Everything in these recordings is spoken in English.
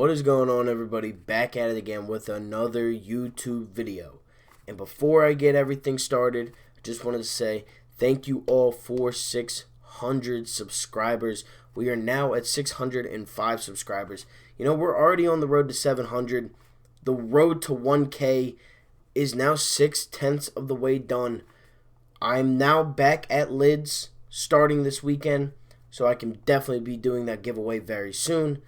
What is going on, everybody? Back at it again with another YouTube video. And before I get everything started, I just wanted to say thank you all for 600 subscribers. We are now at 605 subscribers. You know, we're already on the road to 700. The road to 1K is now 6/10 of the way done. I'm now back at Lids starting this weekend, so I can definitely be doing that giveaway very soon.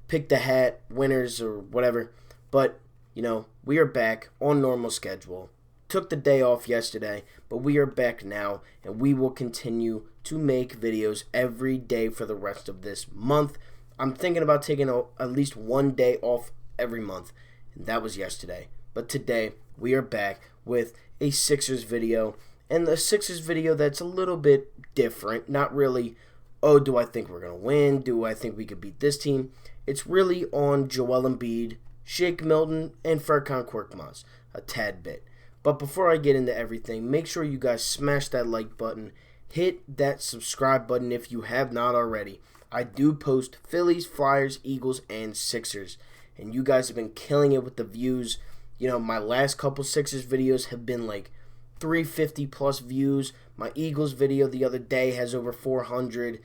Pick the hat, winners, or whatever. But, you know, we are back on normal schedule. Took the day off yesterday, but we are back now, and we will continue to make videos every day for the rest of this month. I'm thinking about taking at least one day off every month, and that was yesterday. But today, we are back with a Sixers video, and the Sixers video that's a little bit different. Not really, oh, do I think we're going to win? Do I think we could beat this team? It's really on Joel Embiid, Shake Milton, and Furkan Korkmaz a tad bit. But before I get into everything, make sure you guys smash that like button. Hit that subscribe button if you have not already. I do post Phillies, Flyers, Eagles, and Sixers. And you guys have been killing it with the views. You know, my last couple Sixers videos have been like 350 plus views. My Eagles video the other day has over 400.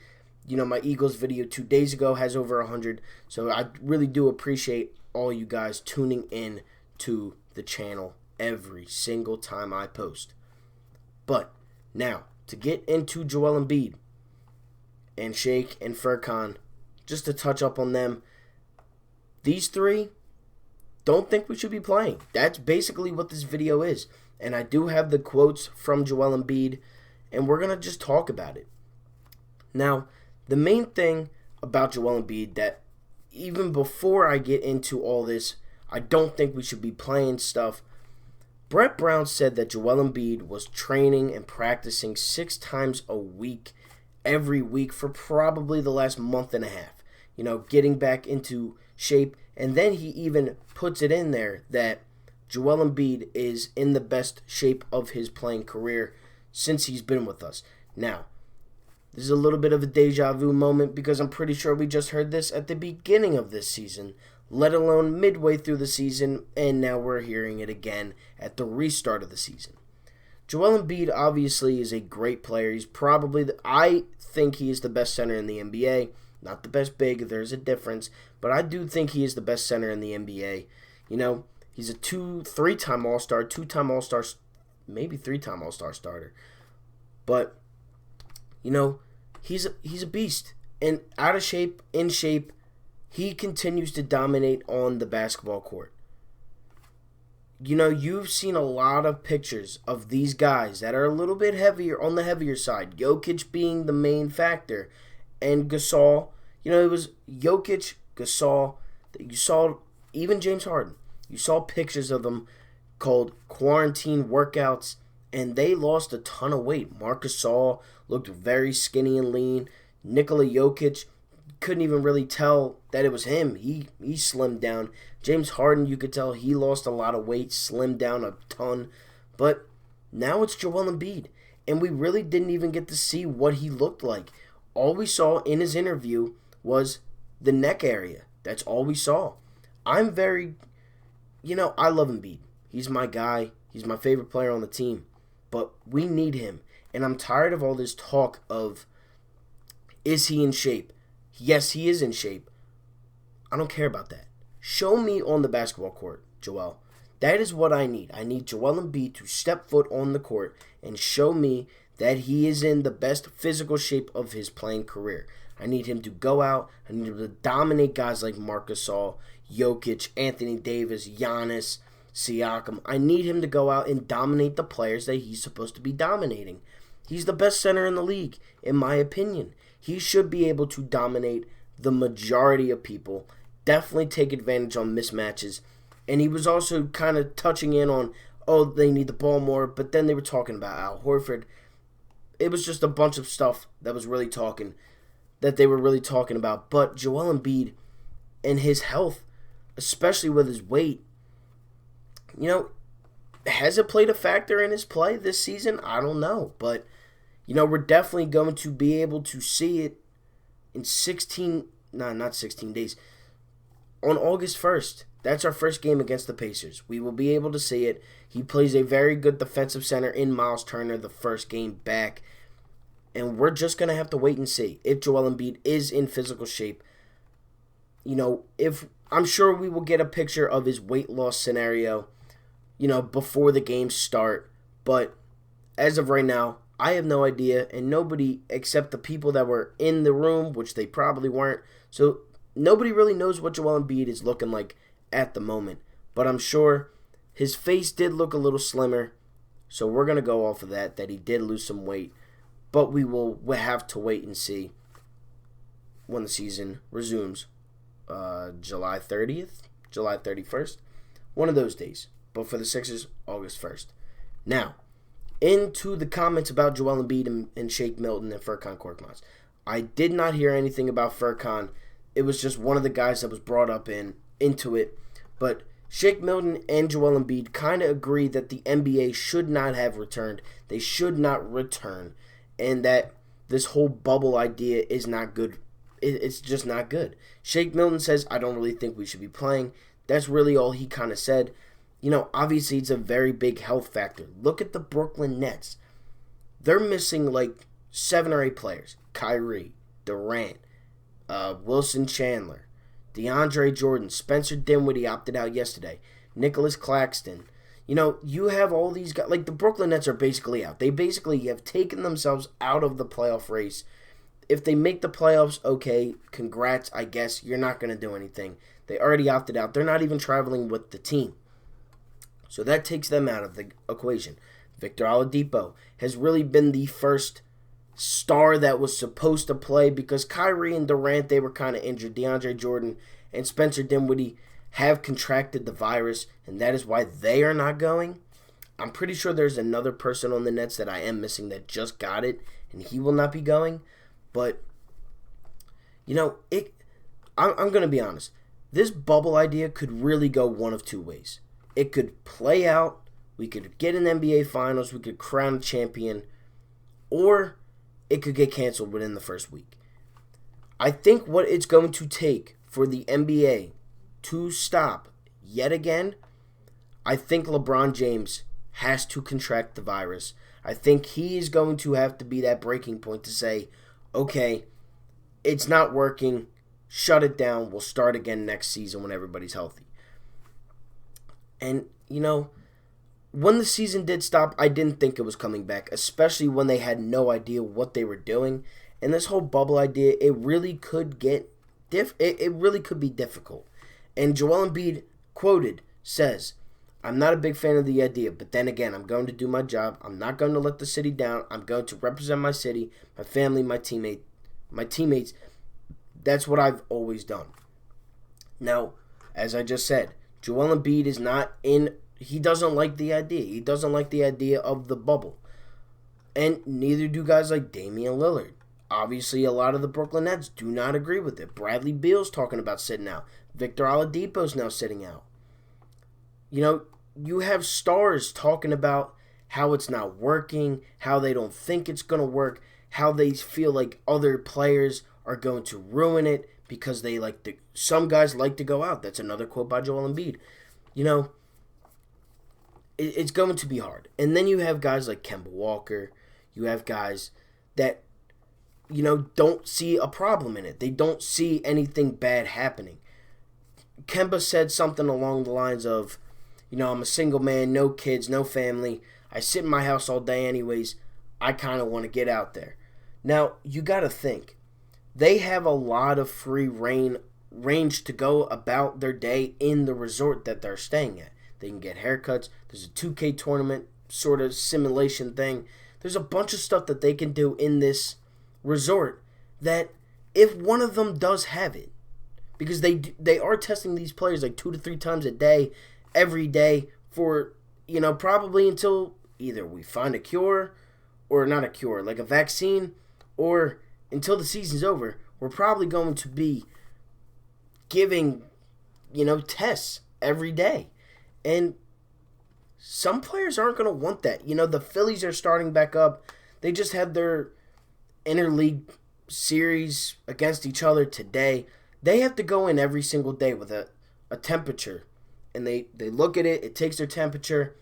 You know, my Eagles video 2 days ago has over 100. So I really do appreciate all you guys tuning in to the channel every single time I post. But now, to get into Joel Embiid and Shake and Furkan, just to touch up on them, these three don't think we should be playing. That's basically what this video is. And I do have the quotes from Joel Embiid, and we're going to just talk about it. Now, the main thing about Joel Embiid that even before I get into all this, I don't think we should be playing stuff. Brett Brown said that Joel Embiid was training and practicing 6 times a week, every week for probably the last month and a half. You know, getting back into shape. And then he even puts it in there that Joel Embiid is in the best shape of his playing career since he's been with us. Now, this is a little bit of a deja vu moment because I'm pretty sure we just heard this at the beginning of this season, let alone midway through the season, and now we're hearing it again at the restart of the season. Joel Embiid obviously is a great player. He's probably, I think he is the best center in the NBA. Not the best big, there's a difference, but I do think he is the best center in the NBA. You know, he's a 3-time All-Star, 2-time All-Star, maybe 3-time All-Star starter. But, you know, he's a beast. And out of shape, in shape, he continues to dominate on the basketball court. You know, you've seen a lot of pictures of these guys that are a little bit heavier, on the heavier side. Jokic being the main factor. And Gasol, you know, it was Jokic, Gasol. You saw even James Harden. You saw pictures of them called quarantine workouts, and they lost a ton of weight. Marc Gasol looked very skinny and lean. Nikola Jokic, couldn't even really tell that it was him. He slimmed down. James Harden, you could tell he lost a lot of weight, slimmed down a ton. But now it's Joel Embiid, and we really didn't even get to see what he looked like. All we saw in his interview was the neck area. That's all we saw. I'm very, you know, I love Embiid. He's my guy. He's my favorite player on the team. But we need him. And I'm tired of all this talk of, is he in shape? Yes, he is in shape. I don't care about that. Show me on the basketball court, Joel. That is what I need. I need Joel Embiid to step foot on the court and show me that he is in the best physical shape of his playing career. I need him to go out. I need him to dominate guys like Marc Gasol, Jokic, Anthony Davis, Giannis, Siakam. I need him to go out and dominate the players that he's supposed to be dominating. He's the best center in the league, in my opinion. He should be able to dominate the majority of people, definitely take advantage on mismatches. And he was also kind of touching in on, oh, they need the ball more, but then they were talking about Al Horford. It was just a bunch of stuff that they were really talking about. But Joel Embiid and his health, especially with his weight, you know, has it played a factor in his play this season? I don't know. But, you know, we're definitely going to be able to see it in not 16 days. on August 1st. That's our first game against the Pacers. We will be able to see it. He plays a very good defensive center in Miles Turner the first game back. And we're just going to have to wait and see if Joel Embiid is in physical shape. If I'm sure we will get a picture of his weight loss scenario, before the games start. But as of right now, I have no idea, and nobody except the people that were in the room, which they probably weren't. So nobody really knows what Joel Embiid is looking like at the moment. But I'm sure his face did look a little slimmer. So we're going to go off of that he did lose some weight. But we'll have to wait and see when the season resumes. July 30th, July 31st, one of those days. But for the Sixers, August 1st. Now, into the comments about Joel Embiid and Shake Milton and Furkan Korkmaz. I did not hear anything about Furkan. It was just one of the guys that was brought up into it. But Shake Milton and Joel Embiid kind of agree that the NBA should not have returned. They should not return. And that this whole bubble idea is not good. It's just not good. Shake Milton says, I don't really think we should be playing. That's really all he kind of said. Obviously it's a very big health factor. Look at the Brooklyn Nets. They're missing like 7 or 8 players. Kyrie, Durant, Wilson Chandler, DeAndre Jordan, Spencer Dinwiddie opted out yesterday, Nicholas Claxton. You have all these guys. Like the Brooklyn Nets are basically out. They basically have taken themselves out of the playoff race. If they make the playoffs, okay, congrats, I guess. You're not going to do anything. They already opted out. They're not even traveling with the team. So that takes them out of the equation. Victor Oladipo has really been the first star that was supposed to play because Kyrie and Durant, they were kind of injured. DeAndre Jordan and Spencer Dinwiddie have contracted the virus, and that is why they are not going. I'm pretty sure there's another person on the Nets that I am missing that just got it, and he will not be going. But, I'm going to be honest. This bubble idea could really go one of two ways. It could play out. We could get an NBA Finals. We could crown a champion. Or it could get canceled within the first week. I think what it's going to take for the NBA to stop yet again, I think LeBron James has to contract the virus. I think he is going to have to be that breaking point to say, okay, it's not working, shut it down, we'll start again next season when everybody's healthy. And, when the season did stop, I didn't think it was coming back, especially when they had no idea what they were doing. And this whole bubble idea, it really could get it really could be difficult. And Joel Embiid, quoted, says, I'm not a big fan of the idea, but then again, I'm going to do my job. I'm not going to let the city down. I'm going to represent my city, my family, my teammates. That's what I've always done. Now, as I just said, Joel Embiid is not in. He doesn't like the idea. He doesn't like the idea of the bubble. And neither do guys like Damian Lillard. Obviously, a lot of the Brooklyn Nets do not agree with it. Bradley Beal's talking about sitting out. Victor Oladipo's now sitting out. You have stars talking about how it's not working, how they don't think it's going to work, how they feel like other players are going to ruin it because they like to. Some guys like to go out. That's another quote by Joel Embiid. It's going to be hard. And then you have guys like Kemba Walker. You have guys that, don't see a problem in it. They don't see anything bad happening. Kemba said something along the lines of, I'm a single man, no kids, no family. I sit in my house all day anyways. I kind of want to get out there. Now, you got to think. They have a lot of free range to go about their day in the resort that they're staying at. They can get haircuts. There's a 2K tournament sort of simulation thing. There's a bunch of stuff that they can do in this resort that if one of them does have it, because they are testing these players like 2 to 3 times a day, every day for, probably until either we find a cure or not a cure, like a vaccine, or until the season's over, we're probably going to be giving, tests every day. And some players aren't going to want that. The Phillies are starting back up. They just had their interleague series against each other today. They have to go in every single day with a temperature, and they look at it. It takes their temperature.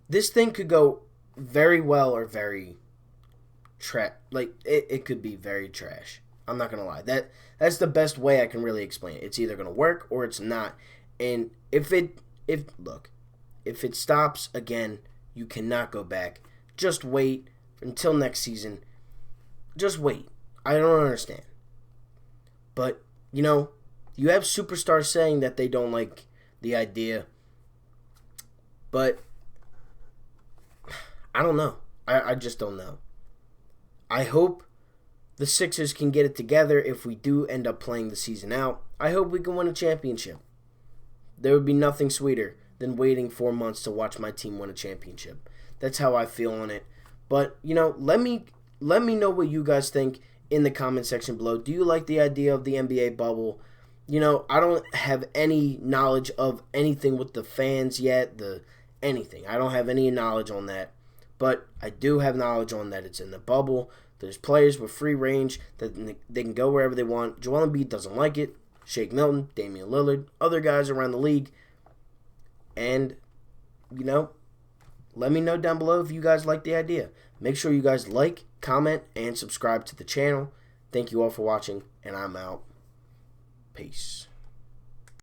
This thing could go very well or very it could be very trash. I'm not gonna lie. That's the best way I can really explain it. It's either gonna work or it's not. And if it stops again, you cannot go back. Just wait until next season. Just wait. I don't understand. But, you have superstars saying that they don't like the idea. But I don't know. I just don't know. I hope the Sixers can get it together if we do end up playing the season out. I hope we can win a championship. There would be nothing sweeter than waiting 4 months to watch my team win a championship. That's how I feel on it. But, let me know what you guys think in the comment section below. Do you like the idea of the NBA bubble? I don't have any knowledge of anything with the fans yet, anything. I don't have any knowledge on that. But I do have knowledge on that it's in the bubble. There's players with free range that they can go wherever they want. Joel Embiid doesn't like it. Shake Milton, Damian Lillard, other guys around the league. And, let me know down below if you guys like the idea. Make sure you guys like, comment, and subscribe to the channel. Thank you all for watching, and I'm out. Peace.